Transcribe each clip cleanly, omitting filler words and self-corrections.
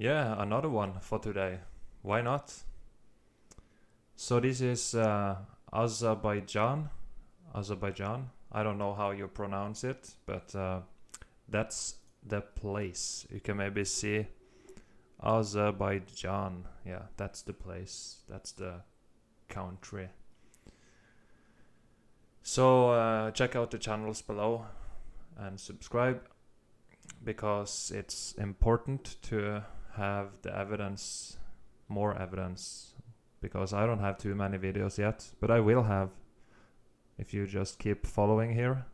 Yeah, another one for today. Why not? So this is Azerbaijan. Azerbaijan. I don't know how you pronounce it, but that's the place. You can maybe see Azerbaijan. Yeah, that's the place. That's the country. So check out the channels below and subscribe because it's important to have the evidence, more evidence, because I don't have too many videos yet, but I will have. If you just keep following here,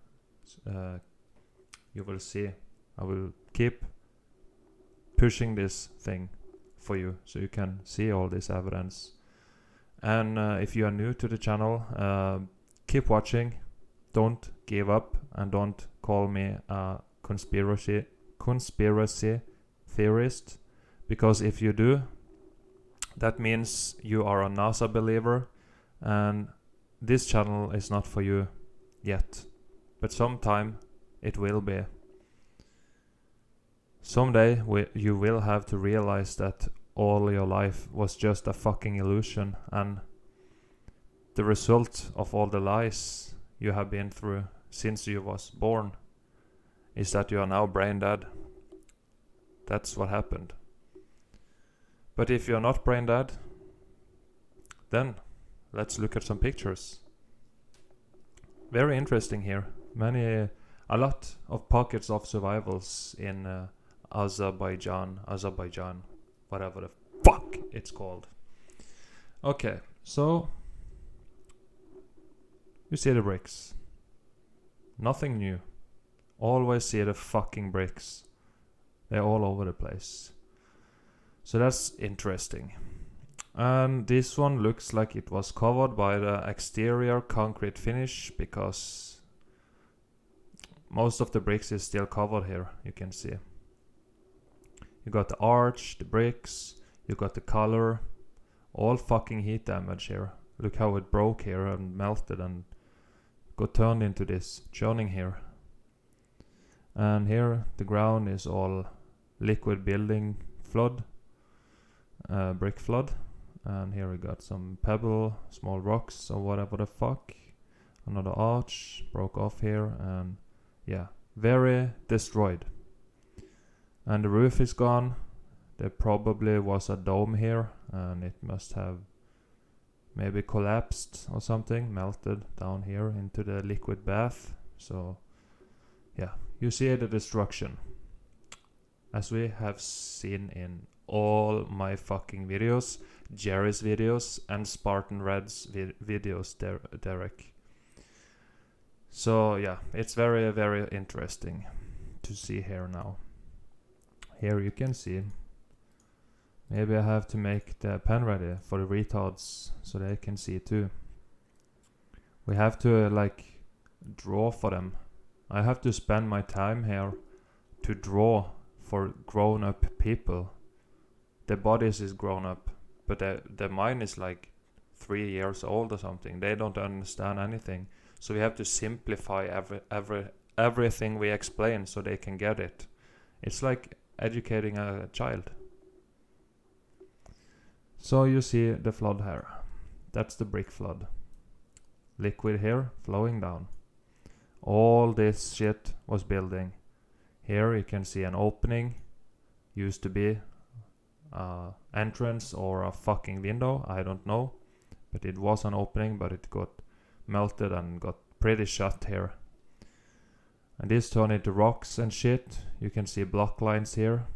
you will see. I will keep pushing this thing for you so you can see all this evidence. And if you are new to the channel, keep watching. Don't give up and don't call me a conspiracy theorist, because if you do, that means you are a NASA believer, and this channel is not for you yet, but sometime it will be. Someday you will have to realize that all your life was just a fucking illusion, and the result of all the lies you have been through since you was born is that you are now brain dead. That's what happened. But if you're not brain dead, then let's look at some pictures. Very interesting here. A lot of pockets of survivals in Azerbaijan, whatever the fuck it's called. Okay, so you see the bricks. Nothing new. Always see the fucking bricks. They're all over the place. So that's interesting. And this one looks like it was covered by the exterior concrete finish, because most of the bricks is still covered here, you can see. You got the arch, the bricks, you got the color, all fucking heat damage here. Look how it broke here and melted and got turned into this churning here. And here the ground is all liquid building flood, brick flood. And here we got some pebble, small rocks or whatever the fuck. Another arch broke off here, and yeah, very destroyed. And the roof is gone. There probably was a dome here, and it must have maybe collapsed or something, melted down here into the liquid bath. So yeah, you see the destruction, as we have seen in all my fucking videos, Jerry's videos and Spartan Red's videos, Derek. So yeah, it's very, very interesting to see here now. Here you can see. Maybe I have to make the pen ready for the retards so they can see too. We have to like draw for them. I have to spend my time here to draw for grown-up people. Their bodies is grown up, but their mind is like 3 years old or something. They don't understand anything. So we have to simplify everything we explain so they can get it. It's like educating a child. So you see the flood here. That's the brick flood. Liquid here flowing down. All this shit was building. Here you can see an opening. Used to be entrance or a fucking window, I don't know. But it was an opening, but it got melted and got pretty shut here. And this turned into rocks and shit. You can see block lines here.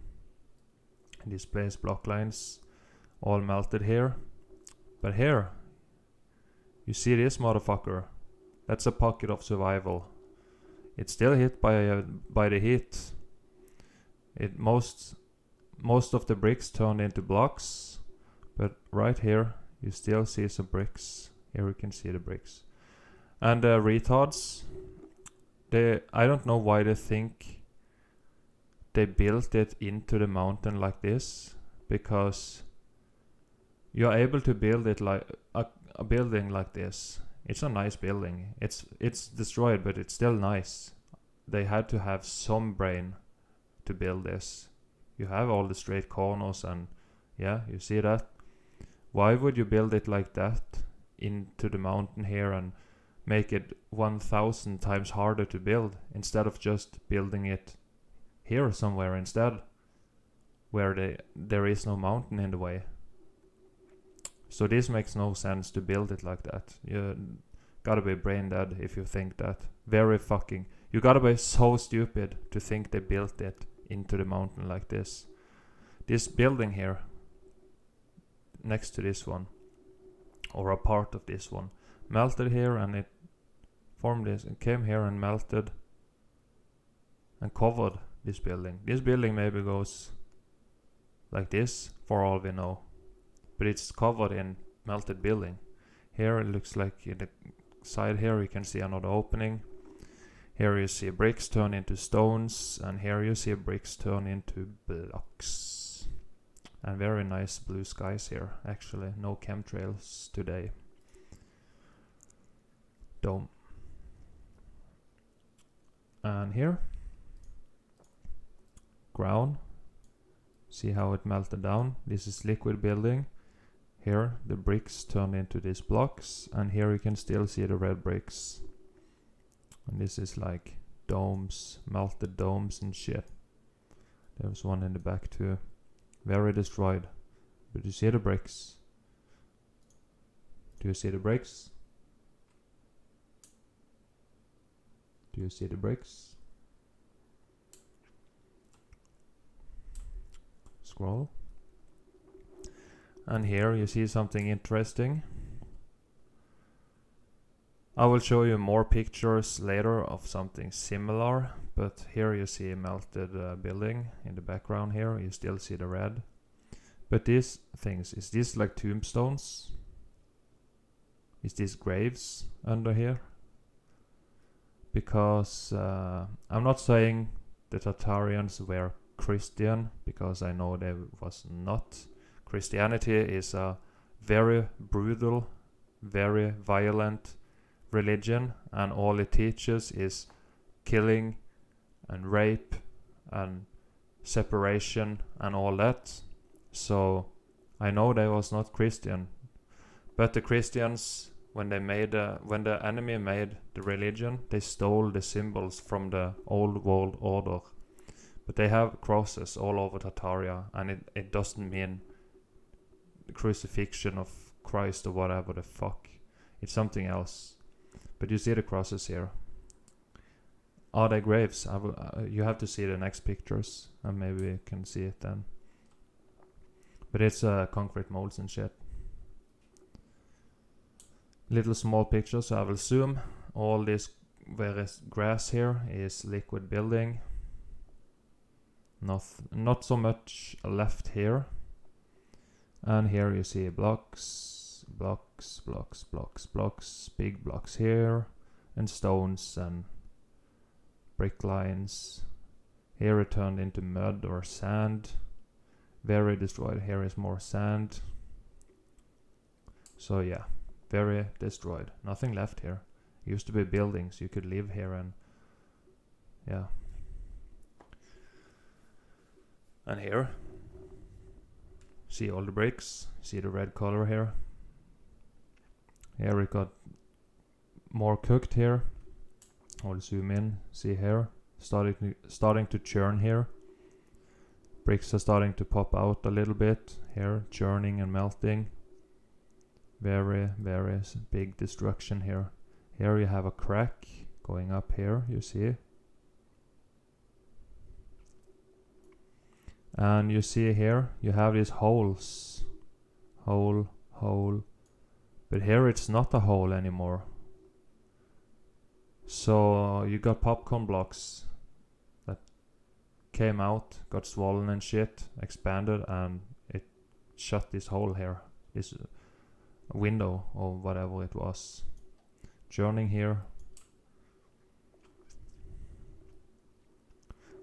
This place block lines all melted here. But here you see this motherfucker. That's a pocket of survival. It's still hit by the heat. Most of the bricks turned into blocks, but right here you still see some bricks. Here you can see the bricks. And the retards, I don't know why they think they built it into the mountain like this, because you're able to build it like a building like this. It's a nice building. It's destroyed, but it's still nice. They had to have some brain to build this. You have all the straight corners, and yeah, you see that. Why would you build it like that into the mountain here and make it 1,000 times harder to build instead of just building it here somewhere instead, where there is no mountain in the way? So this makes no sense to build it like that. You gotta be brain dead if you think that. You gotta be so stupid to think they built it into the mountain like this. This building here, next to this one, or a part of this one, melted here, and it formed this, and came here and melted and covered this building. This building maybe goes like this, for all we know, but it's covered in melted building. Here it looks like in the side here you can see another opening. Here you see bricks turn into stones, and here you see bricks turn into blocks. And very nice blue skies here, actually. No chemtrails today. Dome. And here, ground. See how it melted down? This is liquid building. Here the bricks turn into these blocks, and here you can still see the red bricks. And this is like domes, melted domes and shit. There's one in the back too. Very destroyed. But you see the bricks? Do you see the bricks? Do you see the bricks? Scroll. And here you see something interesting. I will show you more pictures later of something similar, but here you see a melted building in the background here. You still see the red. But these things, is this like tombstones? Is these graves under here? Because I'm not saying the Tatarians were Christian, because I know they was not. Christianity is a very brutal, very violent religion, and all it teaches is killing and rape and separation and all that. So I know they was not Christian, but the Christians, when the enemy made the religion, they stole the symbols from the old world order. But they have crosses all over Tataria, and it doesn't mean the crucifixion of Christ or whatever the fuck. It's something else. But you see the crosses here. Are they graves? You have to see the next pictures, and maybe you can see it then. But it's concrete molds and shit. Little small pictures, so I will zoom. All this grass here is liquid building. Not so much left here. And here you see blocks, big blocks here, and stones and brick lines. Here it turned into mud or sand. Very destroyed. Here is more sand. So yeah, very destroyed. Nothing left here. Used to be buildings. You could live here, and yeah. And here, see all the bricks. See the red color here. Here we got more cooked here. I'll zoom in. See here, starting to churn here. Bricks are starting to pop out a little bit here, churning and melting. Very, very big destruction here. Here you have a crack going up here, you see. And you see here, you have these holes. Hole. But here it's not a hole anymore. So you got popcorn blocks that came out, got swollen and shit, expanded, and it shut this hole here. This window or whatever it was. Churning here.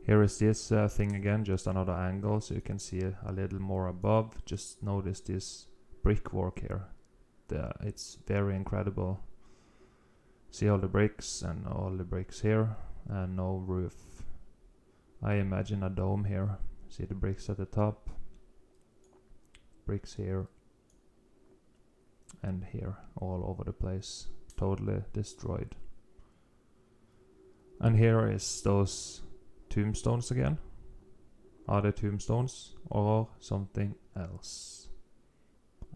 Here is this thing again, just another angle, so you can see a little more above. Just notice this brickwork here. It's very incredible. See all the bricks and all the bricks here, and no roof. I imagine a dome here. See the bricks at the top. Bricks here. And here, all over the place. Totally destroyed. And here is those tombstones again. Are they tombstones or something else?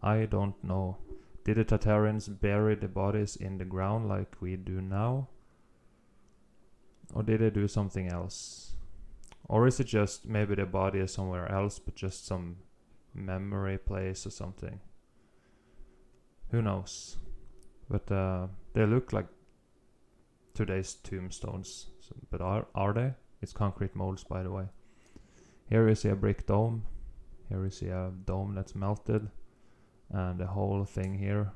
I don't know. Did the Tartarians bury the bodies in the ground like we do now? Or did they do something else? Or is it just maybe the body is somewhere else, but just some memory place or something? Who knows? But they look like today's tombstones. So, but are they? It's concrete molds, by the way. Here you see a brick dome. Here you see a dome that's melted. And the whole thing here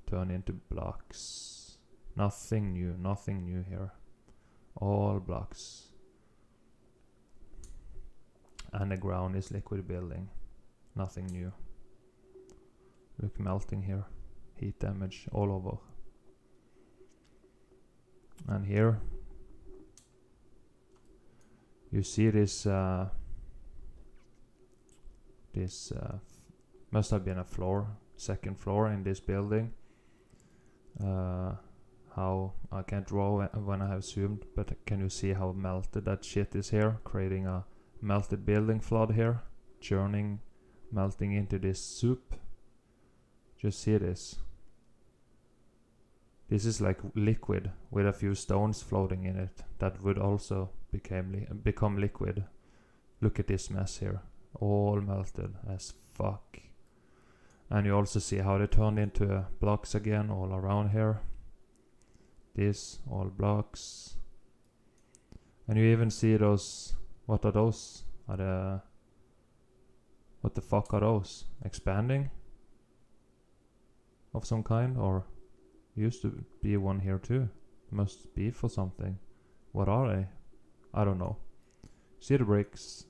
turned into blocks. Nothing new here. All blocks. And the ground is liquid building. Nothing new. Look, melting here. Heat damage all over. And here you see this must have been a floor, second floor in this building. How I can't draw when I have zoomed, but can you see how melted that shit is here, creating a melted building flood here, churning, melting into this soup. Just see this. This is like liquid with a few stones floating in it that would also become liquid. Look at this mess here, all melted as fuck. And you also see how they turned into blocks again all around here. This, all blocks. And you even see those, what are those? What the fuck are those? Expanding? Of some kind, or used to be one here too. Must be for something. What are they? I don't know. See the bricks,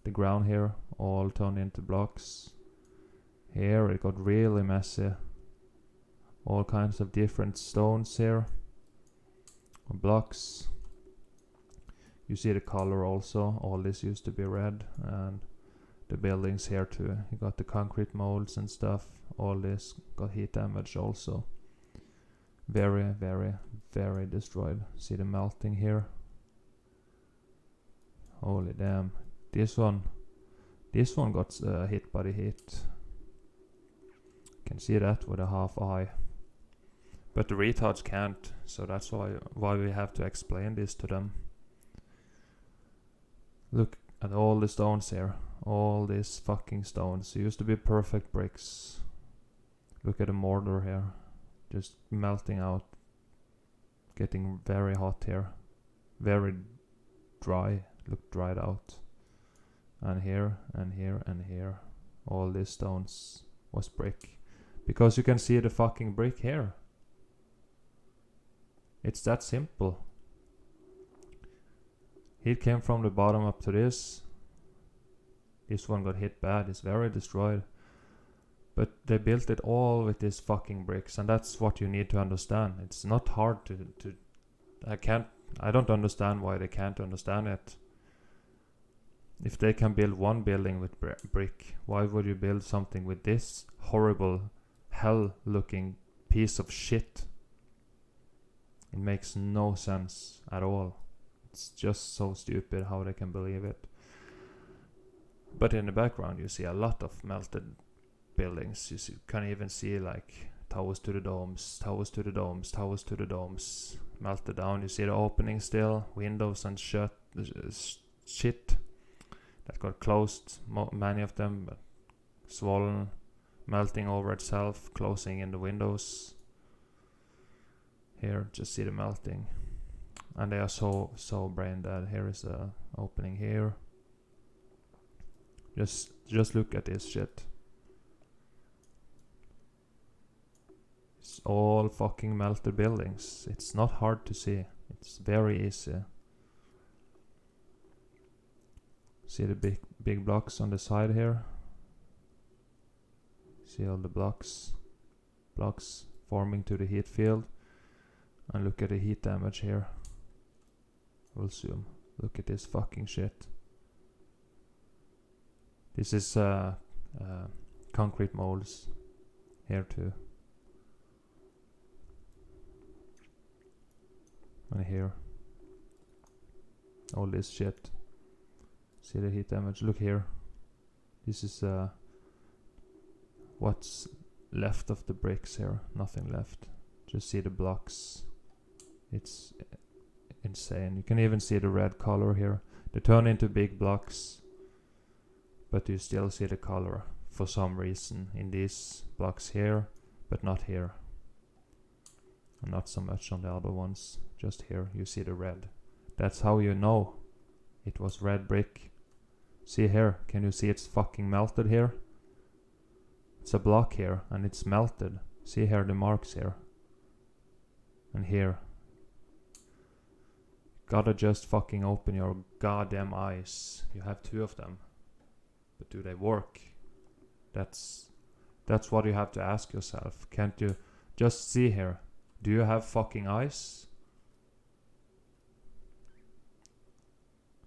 the ground here, all turned into blocks. Here it got really messy. All kinds of different stones here. Blocks. You see the color also. All this used to be red, and the buildings here too. You got the concrete molds and stuff. All this got heat damage also. Very, very, very destroyed. See the melting here. Holy damn. This one got hit by the heat. Can see that with a half eye. But the retards can't, so that's why we have to explain this to them. Look at all the stones here. All these fucking stones. It used to be perfect bricks. Look at the mortar here. Just melting out. Getting very hot here. Very dry. Look dried out. And here, and here, and here. All these stones was brick. Because you can see the fucking brick here. It's that simple. Heat came from the bottom up to this. This one got hit bad. It's very destroyed. But they built it all with these fucking bricks, and that's what you need to understand. It's not hard to I don't understand why they can't understand it. If they can build one building with brick, why would you build something with this horrible, hell-looking piece of shit? It makes no sense at all. It's just so stupid how they can believe it. But in the background you see a lot of melted buildings. You can even see like towers to the domes, towers to the domes, towers to the domes. Melted down. You see the opening still, windows and shit that got closed, many of them, but swollen, melting over itself, closing in the windows. Here, just see the melting. And they are so brain dead. Here is the opening here. Just look at this shit. It's all fucking melted buildings. It's not hard to see. It's very easy. See the big blocks on the side here. See all the blocks forming to the heat field. And look at the heat damage here. We'll zoom. Look at this fucking shit. This is concrete molds here too. And here. All this shit. See the heat damage? Look here. This is what's left of the bricks here. Nothing left. Just see the blocks. It's insane. You can even see the red color here. They turn into big blocks, but you still see the color for some reason in these blocks here, but not here. And not so much on the other ones. Just here you see the red. That's how you know it was red brick. See here, can you see it's fucking melted here? It's a block here and it's melted. See here the marks here. And here. Gotta just fucking open your goddamn eyes. You have 2 of them. But do they work? That's what you have to ask yourself. Can't you just see here? Do you have fucking eyes?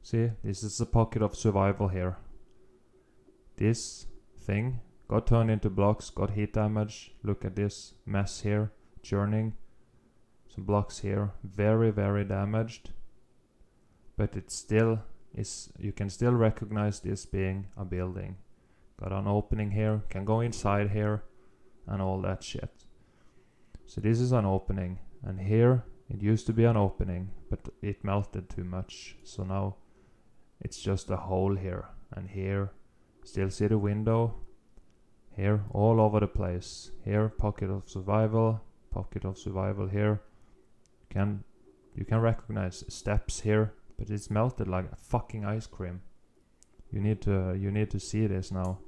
See, this is a pocket of survival here. This thing got turned into blocks, got heat damage. Look at this mess here, churning. Some blocks here, very, very damaged. But it still is, you can still recognize this being a building. Got an opening here, can go inside here, and all that shit. So this is an opening, and here it used to be an opening, but it melted too much. So now it's just a hole here, and here, still see the window. Here, all over the place. Here, pocket of survival here. You can recognize steps here, but it's melted like a fucking ice cream. You need to see this now.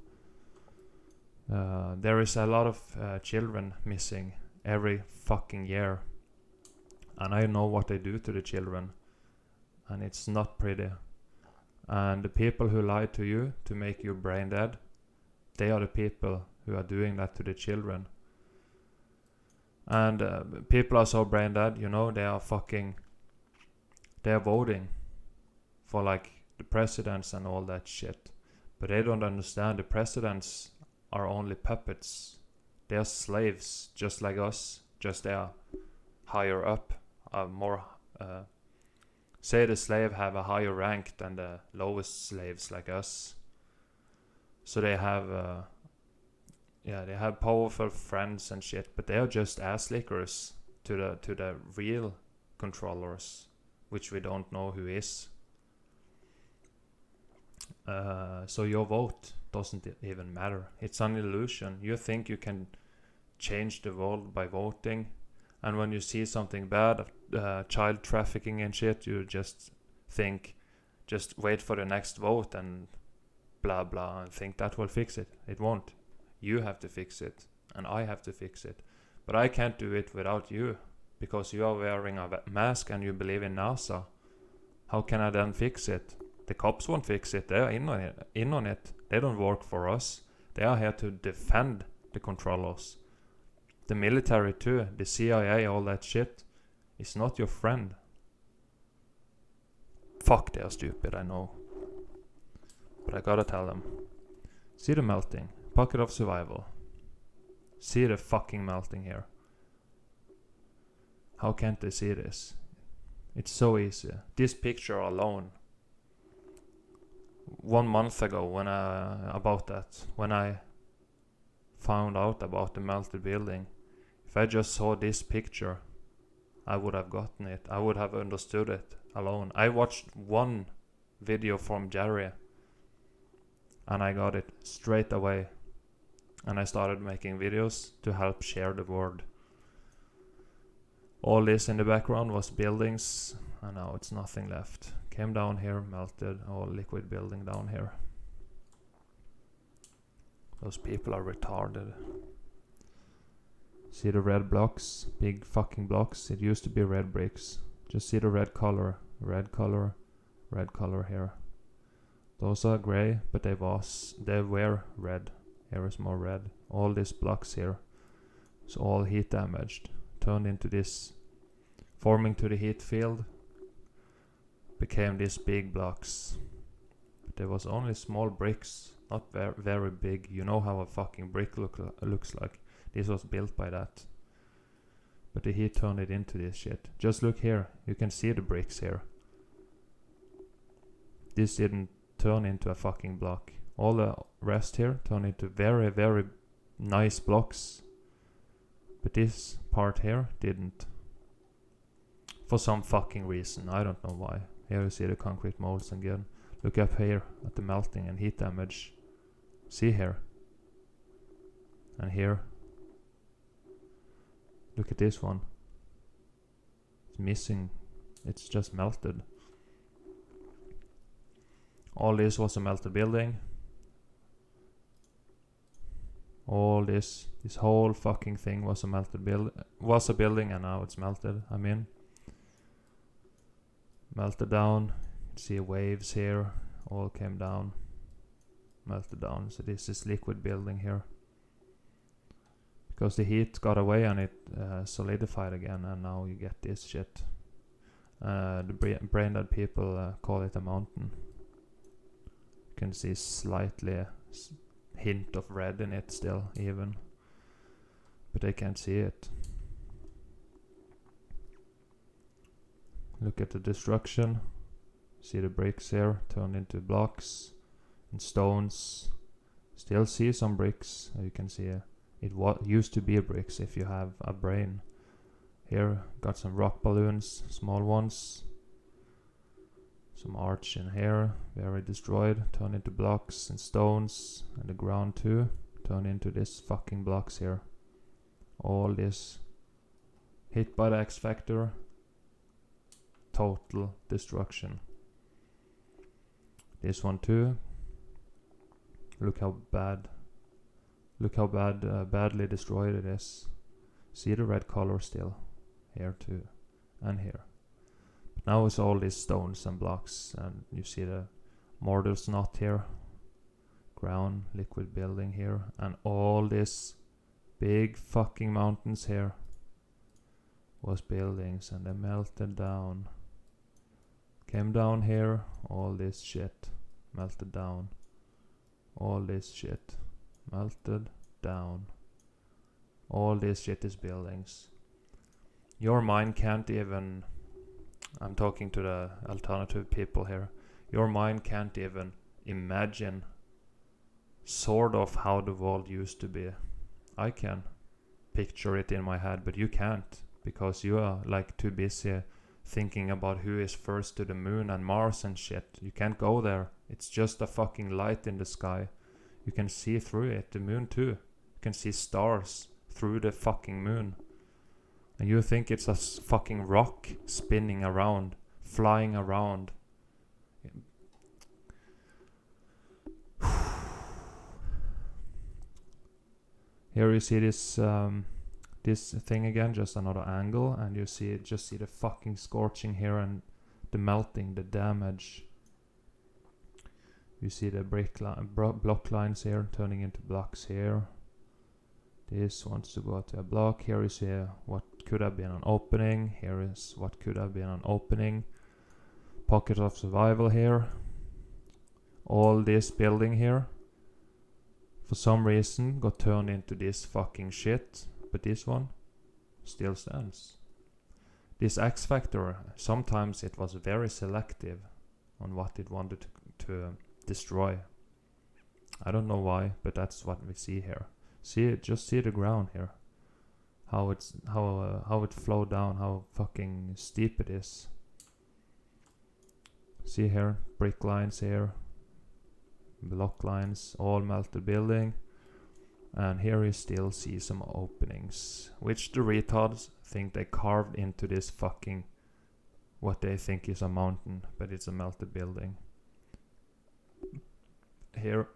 There is a lot of children missing every fucking year, and I know what they do to the children, and it's not pretty. And the people who lie to you to make you brain dead, they are the people who are doing that to the children. And people are so brain dead, you know, they are voting for like the presidents and all that shit. But they don't understand the presidents are only puppets. They are slaves just like us, just they are higher up, more say the slave have a higher rank than the lowest slaves like us. So they have they have powerful friends and shit, but they are just ass lickers to the real controllers, which we don't know who is. So your vote doesn't even matter. It's an illusion. You think you can change the world by voting, and when you see something bad, child trafficking and shit, you just think, just wait for the next vote and blah blah, and think that will fix it. It won't. You have to fix it, and I have to fix it. But I can't do it without you, because you are wearing a mask and you believe in NASA. How can I then fix it? The cops won't fix it. They are in on it. They don't work for us. They are here to defend the controllers. The military too, the CIA, all that shit, is not your friend. Fuck, they are stupid, I know. But I gotta tell them. See the melting. Pocket of survival. See the fucking melting here. How can't they see this? It's so easy. This picture alone. 1 month ago when I found out about the melted building, if I just saw this picture, I would have gotten it. I would have understood it alone. I watched one video from Jerry and I got it straight away. And I started making videos to help share the word. All this in the background was buildings, and now it's nothing left. Came down here, melted, all liquid building down here. Those people are retarded. See the red blocks? Big fucking blocks. It used to be red bricks. Just see the red color here. Those are grey, but they were red. Here is more red. All these blocks here. So all heat damaged. Turned into this, forming to the heat field. Became these big blocks. But there was only small bricks. Not very big. You know how a fucking brick looks like. This was built by that. But the heat turned it into this shit. Just look here. You can see the bricks here. This didn't turn into a fucking block. All the rest here turned into very nice blocks. But this part here didn't. For some fucking reason. I don't know why. Here you see the concrete molds again. Look up here at the melting and heat damage. See here. And here. Look at this one. It's missing. It's just melted. All this was a melted building. All this whole fucking thing was a melted building, and now it's melted. I mean, melted down. See waves here. All came down. Melted down. So this is liquid building here. Because the heat got away and it solidified again, and now you get this shit. The brain dead people call it a mountain. You can see slightly hint of red in it still, even. But they can't see it. Look at the destruction. See the bricks here turned into blocks and stones. Still see some bricks. You can see it used to be bricks if you have a brain. Here got some rock balloons, small ones. Some arch in here, very destroyed, turned into blocks and stones, and the ground too, turned into this fucking blocks here. All this hit by the X Factor, total destruction. This one too. Look how badly destroyed it is. See the red color still, here too, and here. Now it's all these stones and blocks, and you see the mortar's knot here, ground, liquid building here, and all this big fucking mountains here was buildings, and they melted down. Came down here, all this shit melted down. All this shit melted down. All this shit is buildings. Your mind can't even... I'm talking to the alternative people here. Your mind can't even imagine sort of how the world used to be. I can picture it in my head, but you can't, because you are like too busy thinking about who is first to the moon and Mars and shit. You can't go there. It's just a fucking light in the sky. You can see through it. The moon too. You can see stars through the fucking moon. And you think it's a fucking rock spinning around, flying around. Here you see this this thing again, just another angle, and you see the fucking scorching here and the melting, the damage. You see the block lines here turning into blocks here. This wants to go to a block. Here is what could have been an opening. Here is what could have been an opening. Pocket of survival here. All this building here, for some reason, got turned into this fucking shit. But this one still stands. This X Factor, sometimes it was very selective on what it wanted to destroy. I don't know why, but that's what we see here. See it, just see the ground here. How it flowed down, how fucking steep it is. See here, brick lines here, block lines, all melted building. And here you still see some openings, which the retards think they carved into this fucking, what they think is a mountain, but it's a melted building. Here,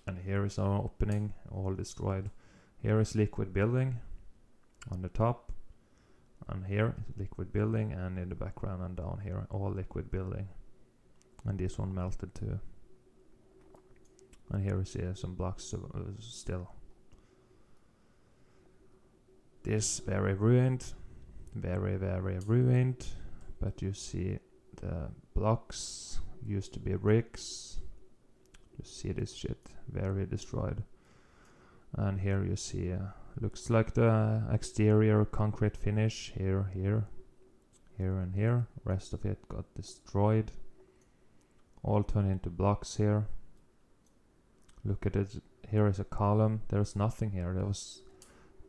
and here is our opening, all destroyed. Here is liquid building on the top, and here is liquid building, and in the background and down here, all liquid building. And this one melted too. And here we see some blocks still. This very ruined, very ruined, but you see the blocks used to be bricks. You see this shit, very destroyed. And here you see, looks like the exterior concrete finish. Here, and here. Rest of it got destroyed. All turned into blocks here. Look at it. Here is a column. There's nothing here. There was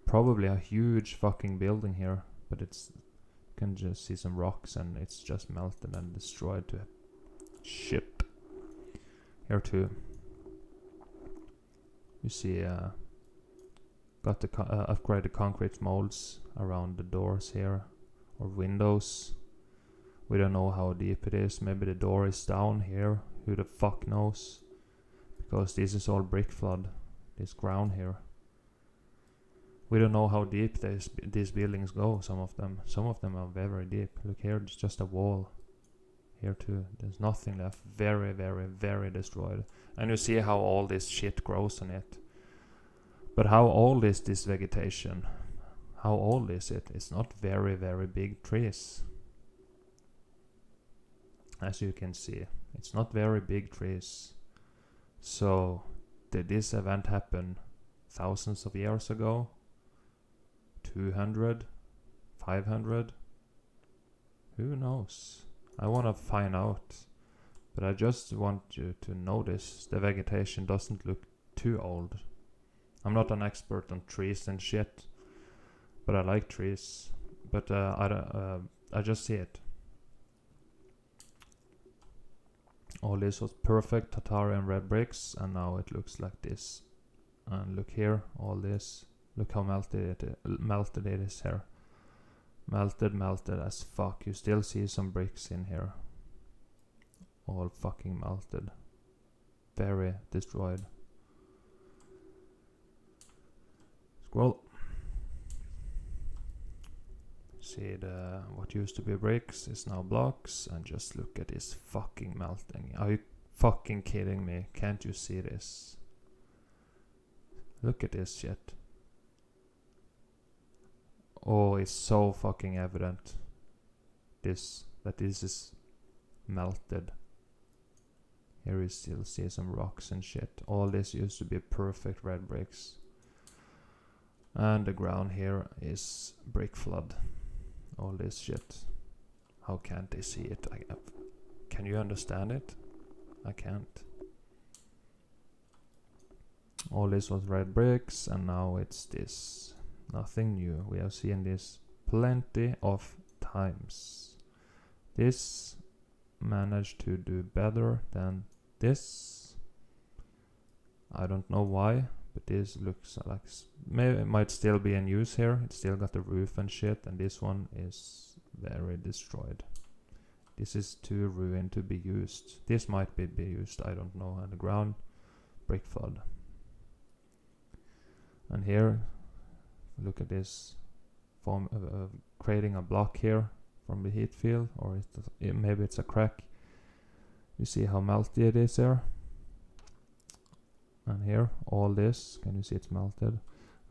probably a huge fucking building here, but it's, you can just see some rocks and it's just melted and destroyed to shit. Here too. You see, got the upgraded concrete molds around the doors here, or windows. We don't know how deep it is. Maybe the door is down here. Who the fuck knows? Because this is all brick flood, this ground here. We don't know how deep these buildings go. Some of them are very deep. Look here, it's just a wall. Here too, there's nothing left. Very, very, very destroyed. And you see how all this shit grows on it. But how old is this vegetation? How old is it? It's not very, very big trees. As you can see, it's not very big trees. So, did this event happen thousands of years ago? 200? 500? Who knows? I want to find out. But I just want you to notice the vegetation doesn't look too old. I'm not an expert on trees and shit, but I like trees. But I just see it. All this was perfect Tatari and red bricks, and now it looks like this. And look here, all this. Look how melted it is here. Melted as fuck. You still see some bricks in here. All fucking melted. Very destroyed. Scroll. See, the what used to be bricks is now blocks, and just look at this fucking melting. Are you fucking kidding me? Can't you see this? Look at this shit. Oh, it's so fucking evident. That this is melted. Here you still see some rocks and shit. All this used to be perfect red bricks. And the ground here is brick flood. All this shit. How can't they see it? Can you understand it? I can't. All this was red bricks, and now it's this. Nothing new. We have seen this plenty of times. This managed to do better than this. I don't know why, but this looks like maybe it might still be in use here. It's still got the roof and shit, and this one is very destroyed. This is too ruined to be used. This might be used, I don't know. And the ground, brick flood. And here, look at this form of creating a block here from the heat field, or maybe it's a crack. You see how melty it is there. And here, all this, can you see it's melted?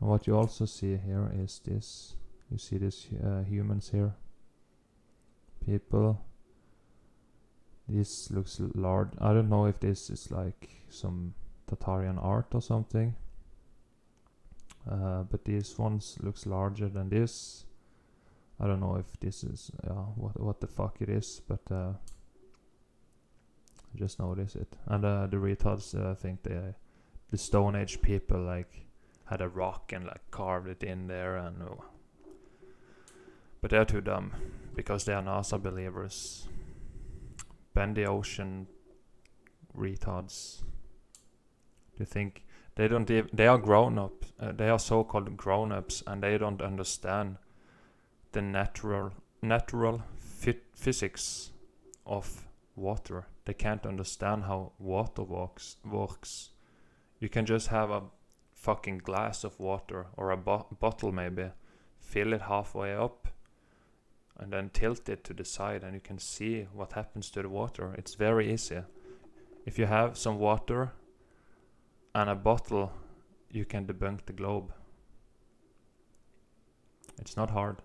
And what you also see here is this. You see this humans here. People. This looks large. I don't know if this is like some Tatarian art or something. But this one looks larger than this. I don't know if this is what the fuck it is, but just notice it. And the retards, I think the Stone Age people like had a rock and like carved it in there, and but they're too dumb because they are NASA believers. Bend the ocean retards. Do you think they don't? They are grown up. They are so-called grown-ups, and they don't understand the natural physics of water. They can't understand how water works. You can just have a fucking glass of water or a bottle maybe, fill it halfway up, and then tilt it to the side, and you can see what happens to the water. It's very easy. If you have some water and a bottle, you can debunk the globe. It's not hard.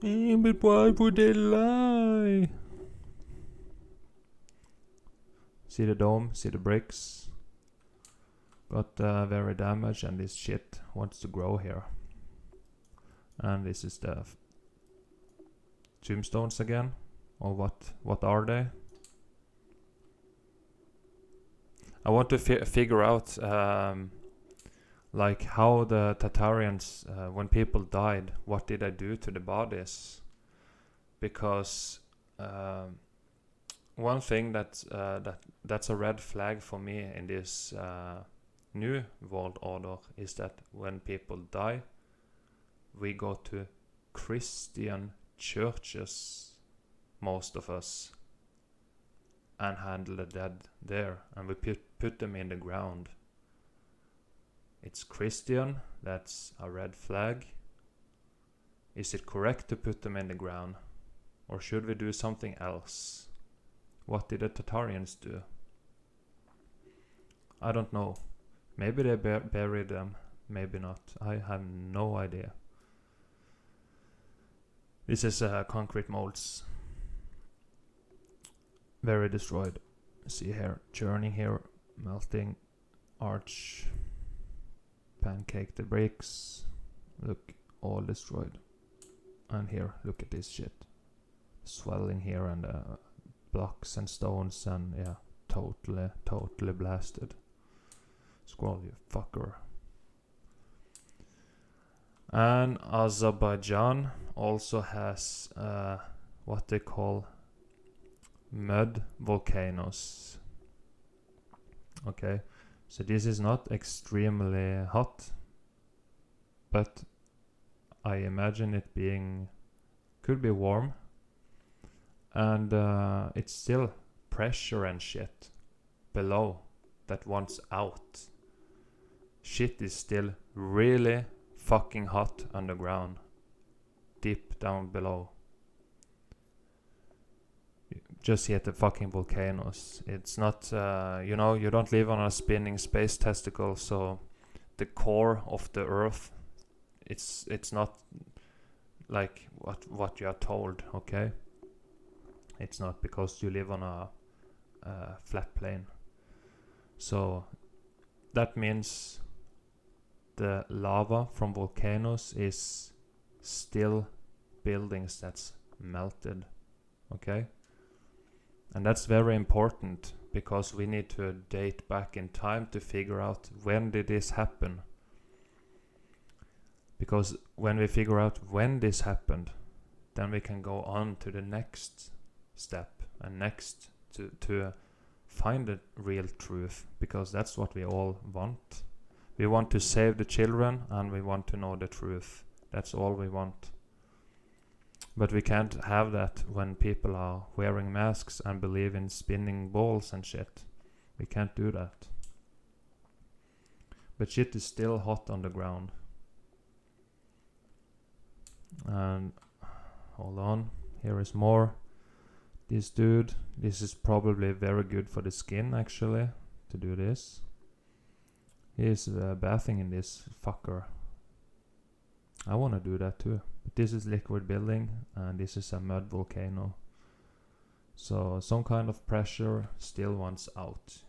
But why would they lie? See the dome, see the bricks. Got very damaged, and this shit wants to grow here. And this is the tombstones again. Or what are they? I want to figure out like how the Tatarians, when people died, what did they do to the bodies? Because one thing that's a red flag for me in this new world order is that when people die, we go to Christian churches, most of us, and handle the dead there, and we put them in the ground. It's Christian, that's a red flag. Is it correct to put them in the ground? Or should we do something else? What did the Tatarians do? I don't know. Maybe they buried them, maybe not. I have no idea. This is concrete molds. Very destroyed. See here, churning here, melting, arch, pancake the bricks. Look, all destroyed. And here, look at this shit. Swelling here, and blocks and stones, and yeah, totally blasted. Scroll, you fucker. And Azerbaijan also has what they call mud volcanoes. Okay, so this is not extremely hot, but I imagine it could be warm, and it's still pressure and shit below that wants out. Shit is still really fucking hot underground, deep down below. Just see at the fucking volcanoes. It's not, you don't live on a spinning space testicle, so the core of the earth, it's not like what you are told, okay? It's not, because you live on a flat plane. So that means the lava from volcanoes is still buildings that's melted, okay? And that's very important, because we need to date back in time to figure out when did this happen. Because when we figure out when this happened, then we can go on to the next step, and next to find the real truth, because that's what we all want. We want to save the children, and we want to know the truth. That's all we want. But we can't have that when people are wearing masks and believe in spinning balls and shit. We can't do that. But shit is still hot on the ground. And hold on, here is more. This dude, this is probably very good for the skin actually, to do this. He is bathing in this fucker. I want to do that too. But this is liquid building, and this is a mud volcano. So some kind of pressure still wants out.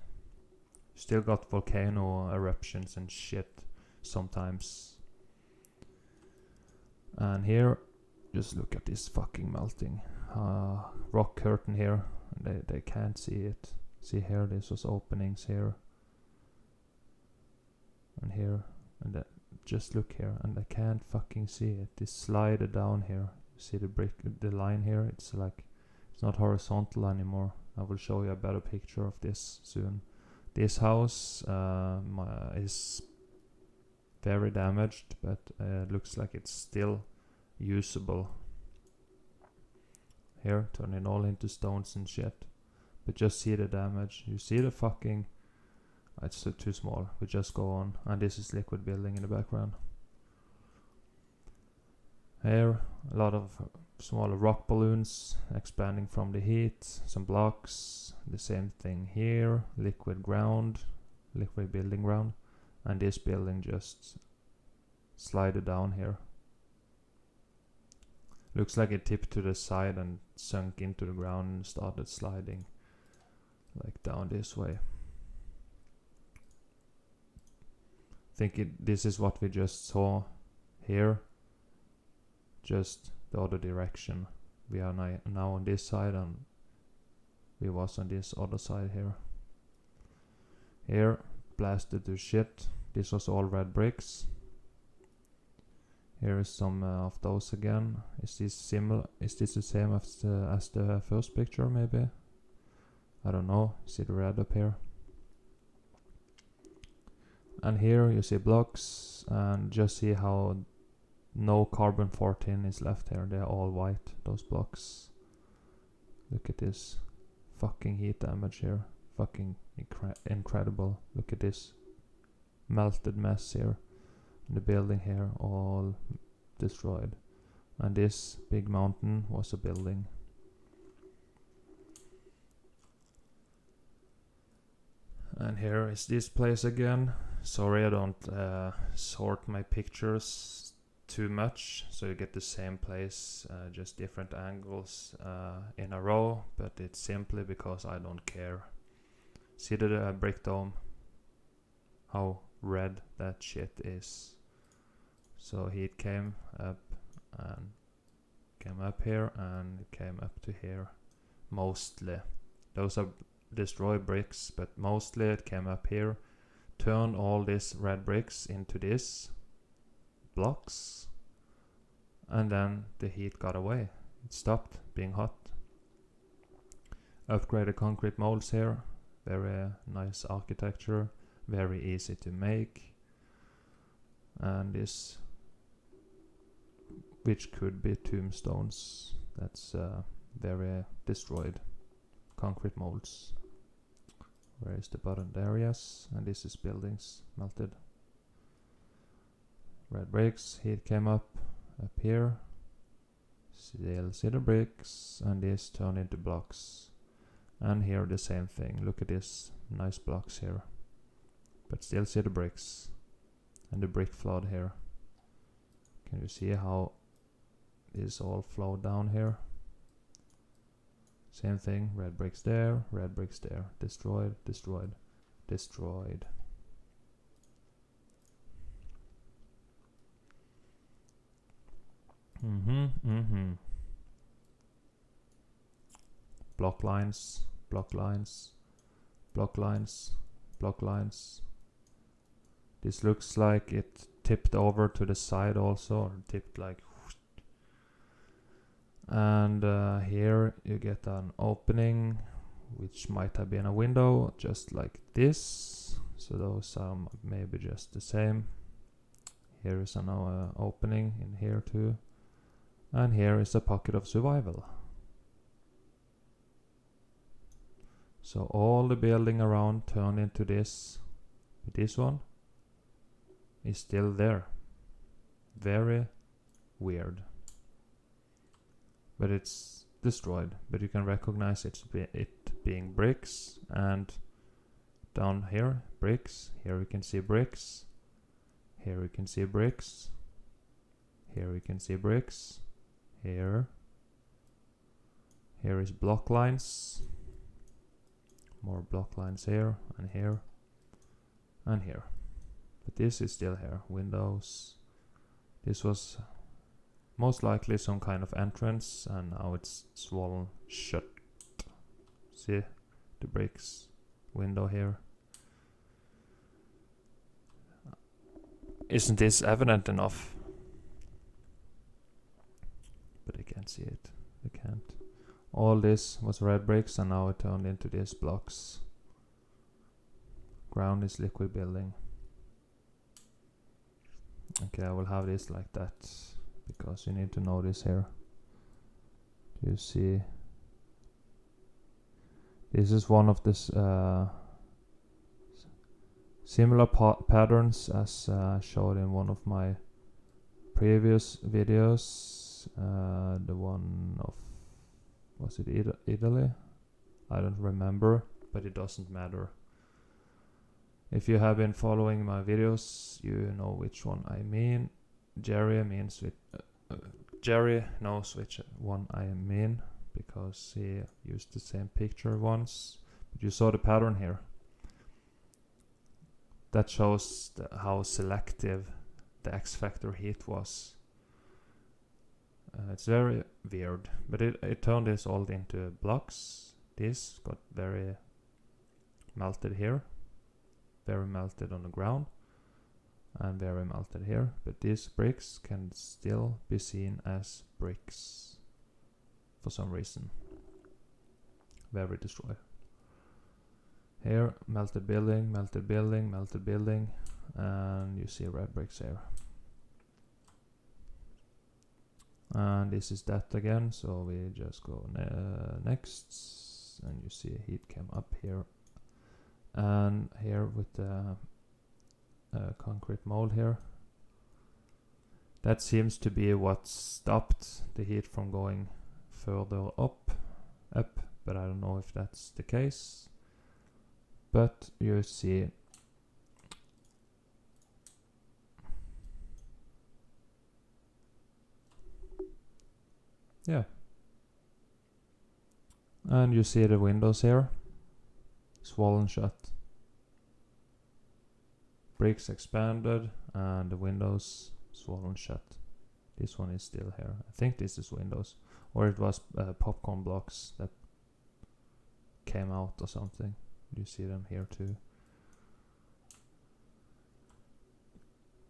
Still got volcano eruptions and shit sometimes. And here, just look at this fucking melting. Rock curtain here. They can't see it. See here, this was openings here. And here. And that. Just look here, and I can't fucking see it. This slide down here. See the brick, the line here? It's like, it's not horizontal anymore. I will show you a better picture of this soon. This house is very damaged, but looks like it's still usable. Here, turn it all into stones and shit. But just see the damage. You see the fucking... It's too small. We just go on. And this is liquid building in the background. Here, a lot of smaller rock balloons expanding from the heat. Some blocks. The same thing here. Liquid ground. Liquid building ground. And this building just slided down here. Looks like it tipped to the side and sunk into the ground and started sliding. like down this way. This is what we just saw here, just the other direction. We are now on this side, and we was on this other side here. Here, blasted to shit. This was all red bricks. Here is some of those again. Is this similar? Is this the same as the first picture? Maybe. I don't know. See the red up here. And here you see blocks, and just see how no carbon 14 is left here. They're all white, those blocks. Look at this fucking heat damage here. Fucking incredible. Look at this melted mess here. And the building here all destroyed. And this big mountain was a building. And here is this place again. Sorry I don't sort my pictures too much, so you get the same place, just different angles in a row, but it's simply because I don't care. See the brick dome? How red that shit is. So heat came up and came up here and it came up to here. Mostly. Those are destroyed bricks, but mostly it came up here. Turned all these red bricks into these blocks, and then the heat got away. It stopped being hot. Upgraded concrete molds here. Very nice architecture. Very easy to make. And this, which could be tombstones, that's very destroyed concrete molds. Where is the bottom areas? And this is buildings melted. Red bricks, heat came up here. Still see the bricks, and this turned into blocks. And here the same thing. Look at this nice blocks here. But still see the bricks. And the brick flood here. Can you see how this all flowed down here? Same thing, red bricks there, destroyed, destroyed, destroyed. Block lines, block lines, block lines, block lines. This looks like it tipped over to the side also, or tipped like. And here you get an opening, which might have been a window, just like this. So those are maybe just the same. Here is an opening in here too. And here is a pocket of survival. So all the building around turned into this. But this one is still there. Very weird. But it's destroyed. But you can recognize it being bricks. And down here, bricks. Here we can see bricks. Here we can see bricks. Here we can see bricks. Here is block lines. More block lines here and here and here. But this is still here. Windows. This was most likely some kind of entrance, and now it's swollen shut. See the bricks. Window here. Isn't this evident enough? But I can't see it. I can't. All this was red bricks, and now it turned into these blocks. Ground is liquid building. Okay, I will have this like that, because you need to know this here. Do you see? This is one of this similar patterns as showed in one of my previous videos. The one of, was it Italy? I don't remember, but it doesn't matter. If you have been following my videos, you know which one I mean. Jerry means with Jerry knows which one I mean, because he used the same picture once. You saw the pattern here. That shows how selective the X factor heat was. It's very weird, but it turned this all into blocks. This got very melted here, very melted on the ground, and very melted here. But these bricks can still be seen as bricks for some reason. Very destroyed. Here, melted building, melted building, melted building, and you see red bricks here. And this is that again, so we just go next, and you see heat came up here, and here with the concrete mold here. That seems to be what stopped the heat from going further up, but I don't know if that's the case. But you see yeah, and you see the windows here swollen shut, bricks expanded, and the windows swollen shut. This one is still here. I think this is windows, or it was popcorn blocks that came out or something. You see them here too.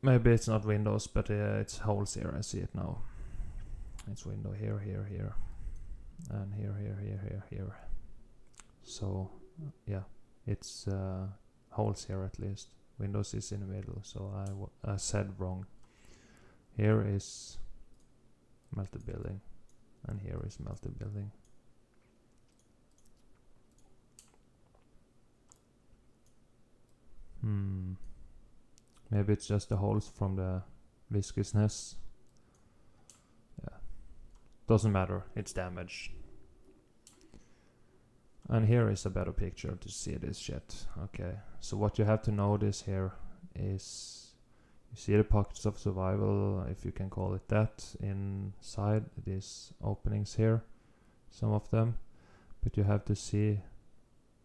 Maybe it's not windows, but it's holes here. I see it now. It's window here, here, here, and here, here, here, here, here. So yeah, it's holes here at least. Windows is in the middle, so I said wrong. Here is melted building, and here is melted building. Maybe it's just the holes from the viscousness. Yeah, doesn't matter, it's damaged. And here is a better picture to see this shit. Okay, so what you have to notice here is you see the pockets of survival, if you can call it that, inside these openings here, some of them. But you have to see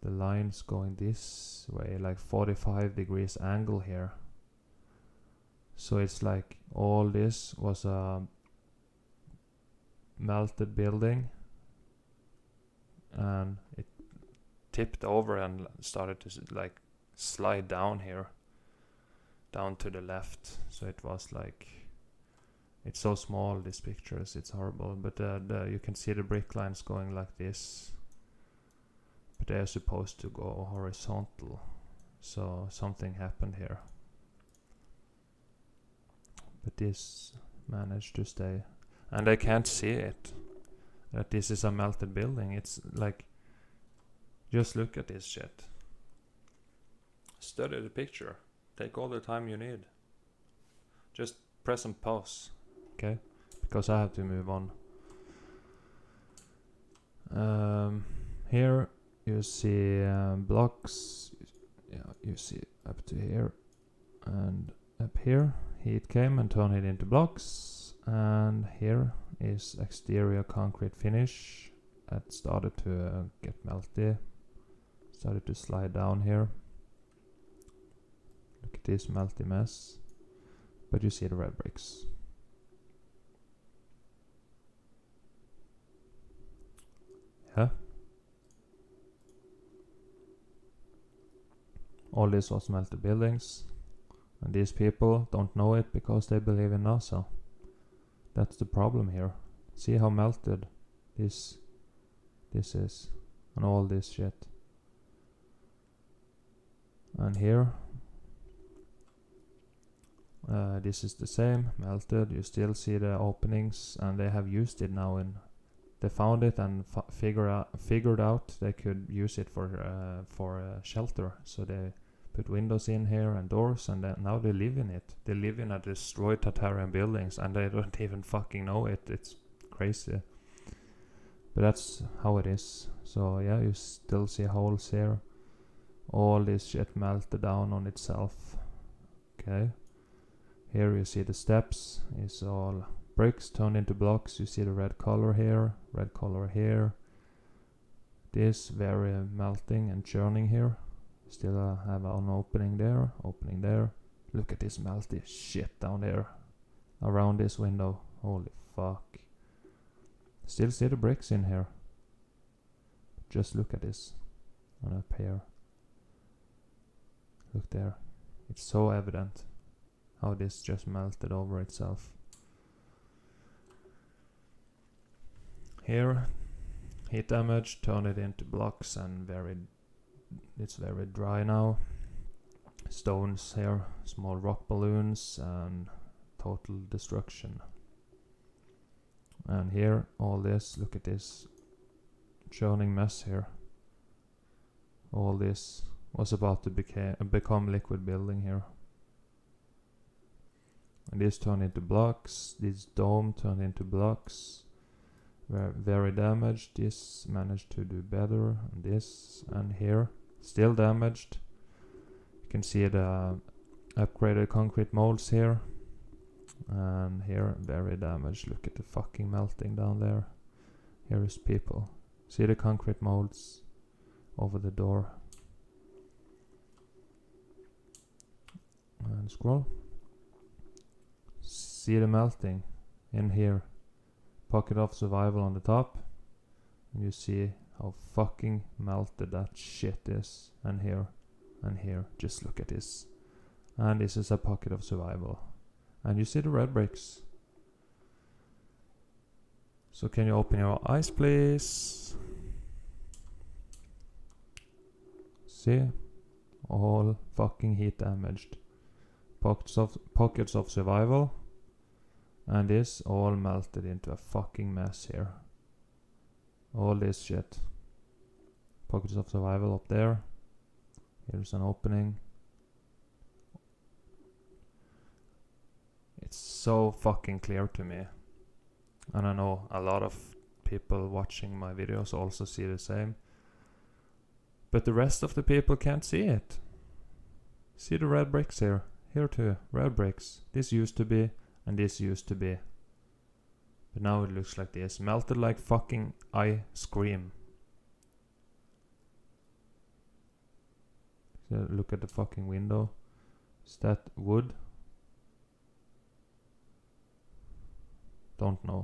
the lines going this way, like 45 degrees angle here. So it's like all this was a melted building, and it tipped over and started to like slide down here, down to the left. So it was like, it's so small, these pictures, it's horrible. But you can see the brick lines going like this, but they are supposed to go horizontal. So something happened here, but this managed to stay, and I can't see it, that this is a melted building. It's like, just look at this shit. Study the picture. Take all the time you need. Just press and pause, okay? Because I have to move on. Here you see blocks. Yeah, you see up to here and up here. Heat came and turned it into blocks. And here is exterior concrete finish that started to get melty. Started to slide down here. Look at this melty mess. But you see the red bricks. Yeah. All this was melted buildings. And these people don't know it because they believe in NASA. That's the problem here. See how melted this is. And all this shit. And here, this is the same, melted. You still see the openings, and they have used it now. And they found it and figured out they could use it for shelter. So they put windows in here and doors, and now they live in it. They live in a destroyed Tatarian buildings, and they don't even fucking know it. It's crazy. But that's how it is. So yeah, you still see holes here. All this shit melted down on itself. Okay. Here you see the steps. It's all bricks turned into blocks. You see the red color here, red color here. This very melting and churning here. Still have an opening there, opening there. Look at this melty shit down there. Around this window. Holy fuck. Still see the bricks in here. Just look at this. And up here. Look there. It's so evident how this just melted over itself. Here, heat damage, turn it into blocks, and it's very dry now. Stones here, small rock balloons, and total destruction. And here, all this, look at this churning mess here. All this was about to become liquid building here. And this turned into blocks, this dome turned into blocks. Very damaged. This managed to do better. And this, and here, still damaged. You can see the upgraded concrete molds here. And here, very damaged. Look at the fucking melting down there. Here is people. See the concrete molds over the door. And scroll. See the melting in here. Pocket of survival on the top. And you see how fucking melted that shit is. And here. And here. Just look at this. And this is a pocket of survival. And you see the red bricks. So can you open your eyes, please? See? All fucking heat damaged. Pockets of survival. And this all melted into a fucking mess here. All this shit. Pockets of survival up there. Here's an opening. It's so fucking clear to me. And I know a lot of people watching my videos also see the same. But the rest of the people can't see it. See the red bricks here. Here too, red bricks. This used to be, and this used to be. But now it looks like this. Melted like fucking ice cream. So look at the fucking window. Is that wood? Don't know.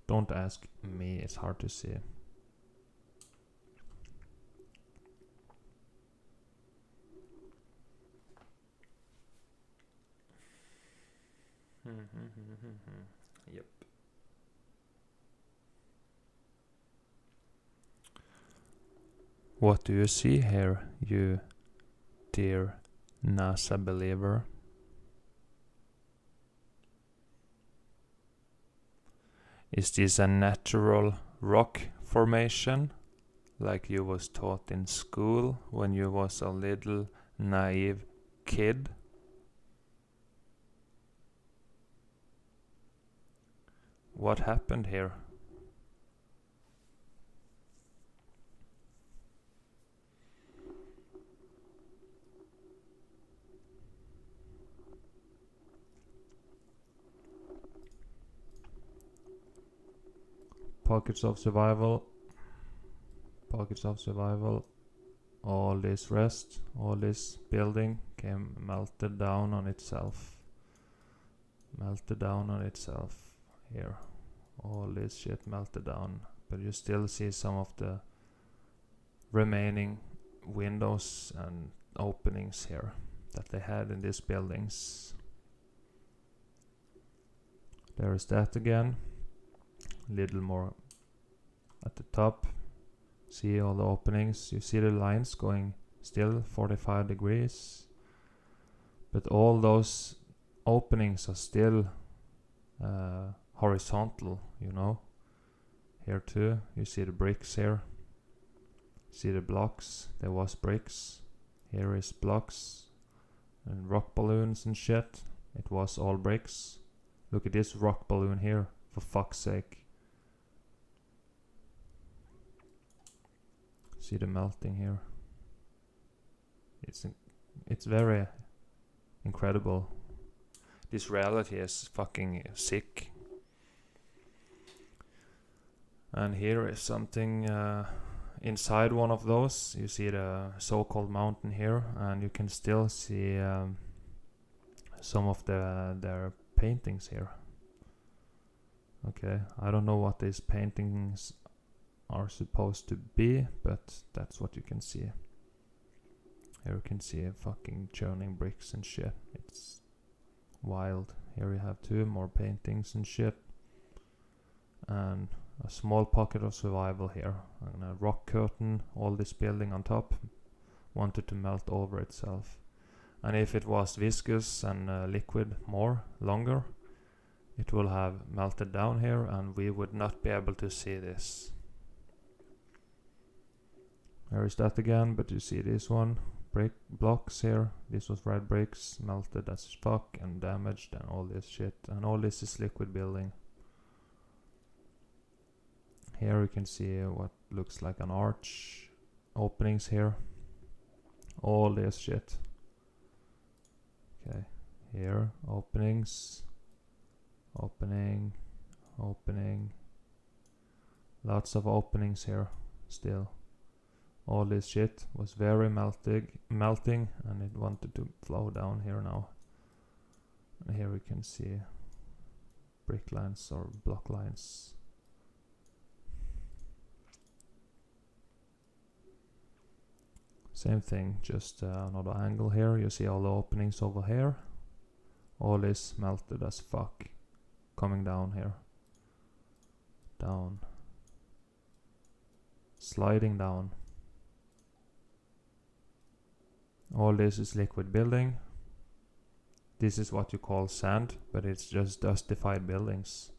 Don't ask me, it's hard to see. Yep. What do you see here, you dear NASA believer? Is this a natural rock formation, like you was taught in school when you was a little naive kid? What happened here? Pockets of survival. Pockets of survival. All this rest, all this building came melted down on itself. Melted down on itself. Here. All this shit melted down. But you still see some of the remaining windows and openings here that they had in these buildings. There is that again. Little more at the top. See all the openings. You see the lines going still 45 degrees. But all those openings are still horizontal, you know. Here too, you see the bricks here. See the blocks. There was bricks. Here is blocks and rock balloons and shit. It was all bricks. Look at this rock balloon here, for fuck's sake. See the melting here. It's very incredible. This reality is fucking sick. And here is something inside one of those. You see the so-called mountain here, and you can still see some of their paintings here. Okay, I don't know what these paintings are supposed to be, but that's what you can see. Here you can see fucking churning bricks and shit. It's wild. Here we have 2 more paintings and shit. And a small pocket of survival here. And a rock curtain. All this building on top wanted to melt over itself. And if it was viscous and liquid longer, it will have melted down here and we would not be able to see this. There is that again, but you see this one. Brick blocks here. This was red bricks, melted as fuck and damaged and all this shit. And all this is liquid building. Here you can see what looks like an arch. Openings here. All this shit. Okay, here, openings. Opening. Lots of openings here still. All this shit was very melting and it wanted to flow down here now. And here we can see brick lines or block lines. Same thing, just another angle here. You see all the openings over here. All this melted as fuck. Coming down here. Down. Sliding down. All this is liquid building. This is what you call sand, but it's just dustified buildings.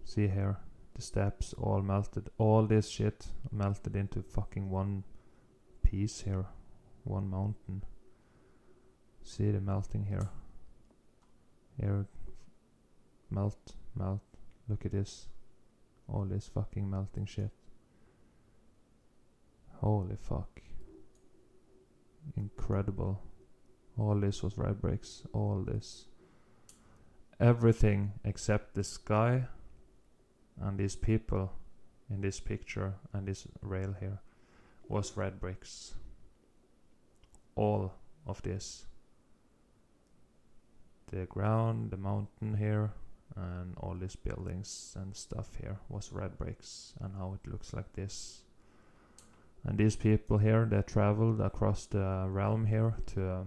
See here, the steps all melted. All this shit melted into fucking one piece here. One mountain. See the melting here. Here, melt. Look at this. All this fucking melting shit. Holy fuck. Incredible. All this was red bricks. All this. Everything except the sky and these people in this picture and this rail here was red bricks. All of this. The ground, the mountain here, and all these buildings and stuff here was red bricks. And how it looks like this. And these people here, they traveled across the realm here to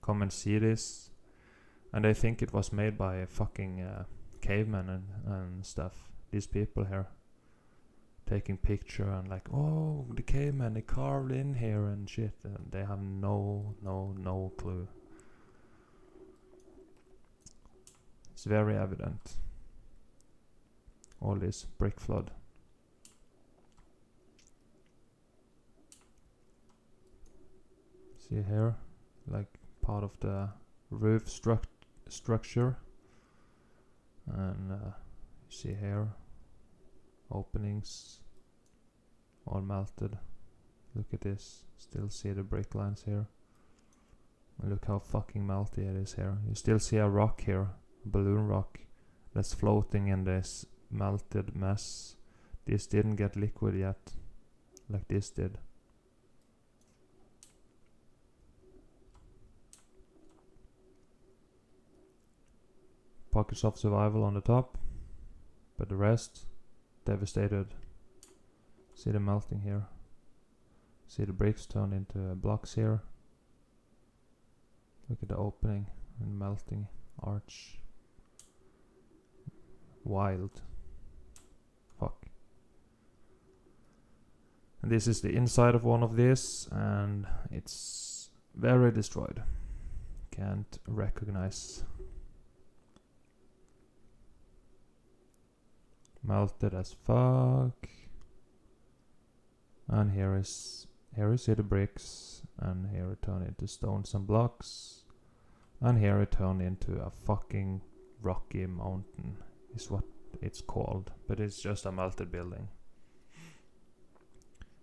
come and see this. And they think it was made by fucking cavemen and stuff. These people here taking picture and like, oh, the cavemen, they carved in here and shit. And they have no clue. It's very evident. All this brick flood. See here, like part of the roof structure. And you see here, openings, all melted. Look at this, still see the brick lines here. And look how fucking melty it is here. You still see a rock here, a balloon rock, that's floating in this melted mess. This didn't get liquid yet, like this did. Pockets of survival on the top, but the rest devastated. See the melting here. See the bricks turned into blocks here. Look at the opening and melting arch. Wild. Fuck. And this is the inside of one of these, and it's very destroyed. Can't recognize. Melted as fuck. And here you see the bricks, and here it turned into stones and blocks, and here it turned into a fucking rocky mountain is what it's called, but it's just a melted building.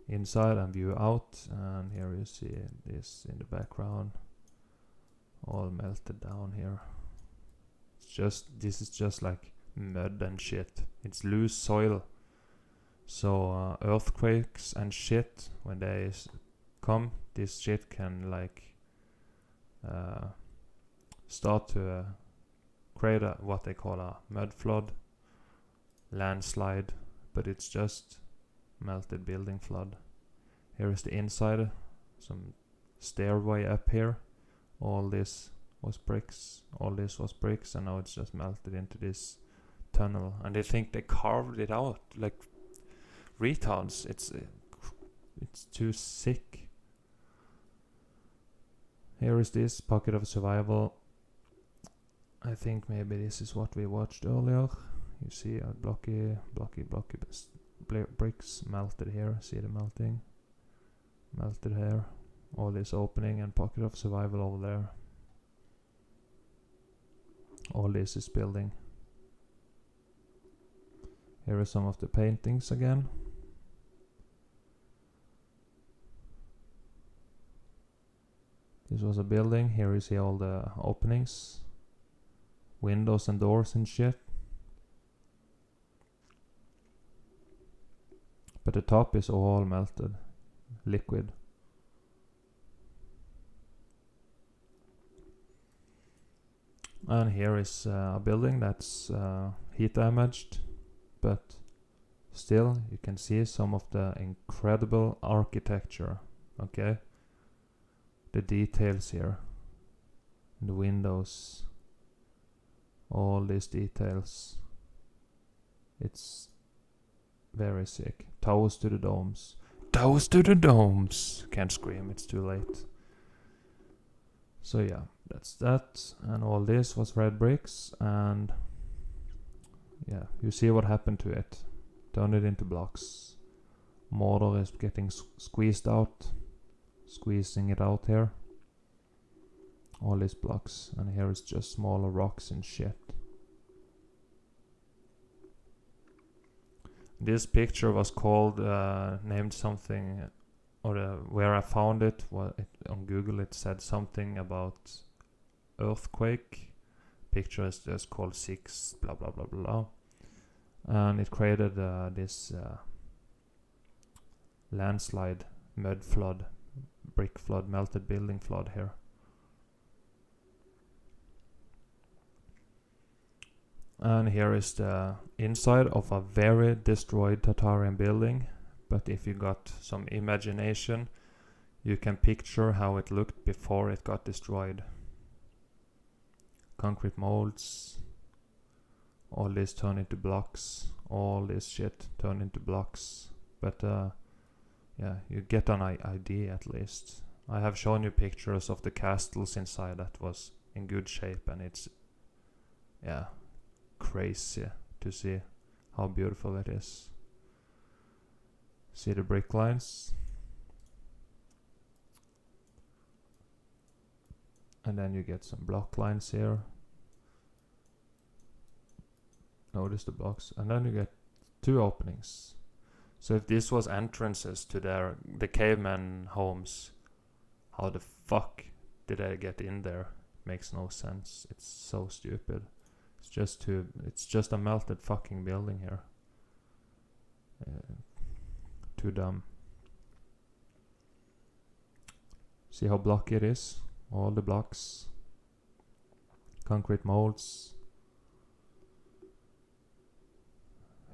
Inside and view out, and here you see this in the background, all melted down here. this is just like mud and shit. It's loose soil. So earthquakes and shit, when they come, this shit can like start to create what they call a mud flood, landslide, but it's just melted building flood. Here is the inside, some stairway up here. All this was bricks, and now it's just melted into this tunnel, and they think they carved it out like retards. It's too sick. Here is this pocket of survival. I think maybe this is what we watched earlier. You see a blocky bricks melted here. See the melting? Melted here. All this opening and pocket of survival over there. All this is building. Here are some of the paintings again. This was a building. Here you see all the openings, windows and doors and shit. But the top is all melted, liquid. And here is a building that's heat damaged, but still you can see some of the incredible architecture. Okay, the details here, the windows, all these details. It's very sick. Toast to the domes. Toast to the domes. Can't scream, it's too late. So yeah, that's that. And all this was red bricks, and yeah, you see what happened to it. Turn it into blocks. Mortar is getting squeezed out. Squeezing it out here. All these blocks, and here is just smaller rocks and shit. This picture was called, named something, or where I found it, on Google it said something about earthquake. Picture is just called 6 blah blah blah blah. And it created this landslide, mud flood, brick flood, melted building flood here. And here is the inside of a very destroyed Tatarian building. But if you got some imagination, you can picture how it looked before it got destroyed. Concrete molds, all this turned into blocks, all this shit turned into blocks. But yeah, you get an idea at least. I have shown you pictures of the castles inside that was in good shape, and it's, yeah, crazy to see how beautiful it is. See the brick lines, and then you get some block lines here. Notice the blocks, and then you get 2 openings. So if this was entrances to the caveman homes, how the fuck did I get in there? Makes no sense. It's so stupid. It's just a melted fucking building here. Too dumb. See how blocky it is? All the blocks. Concrete molds.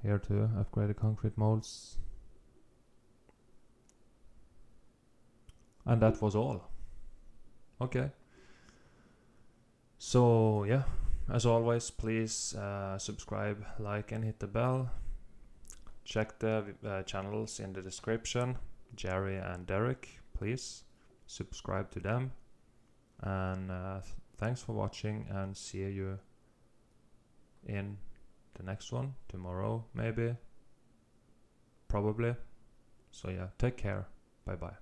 Here too, upgraded concrete molds. And that was all. Okay. So yeah, as always, please subscribe, like, and hit the bell. Check the channels in the description. Jerry and Derek, please subscribe to them. And thanks for watching, and see you in the next one tomorrow, maybe, probably. So yeah, take care. Bye bye.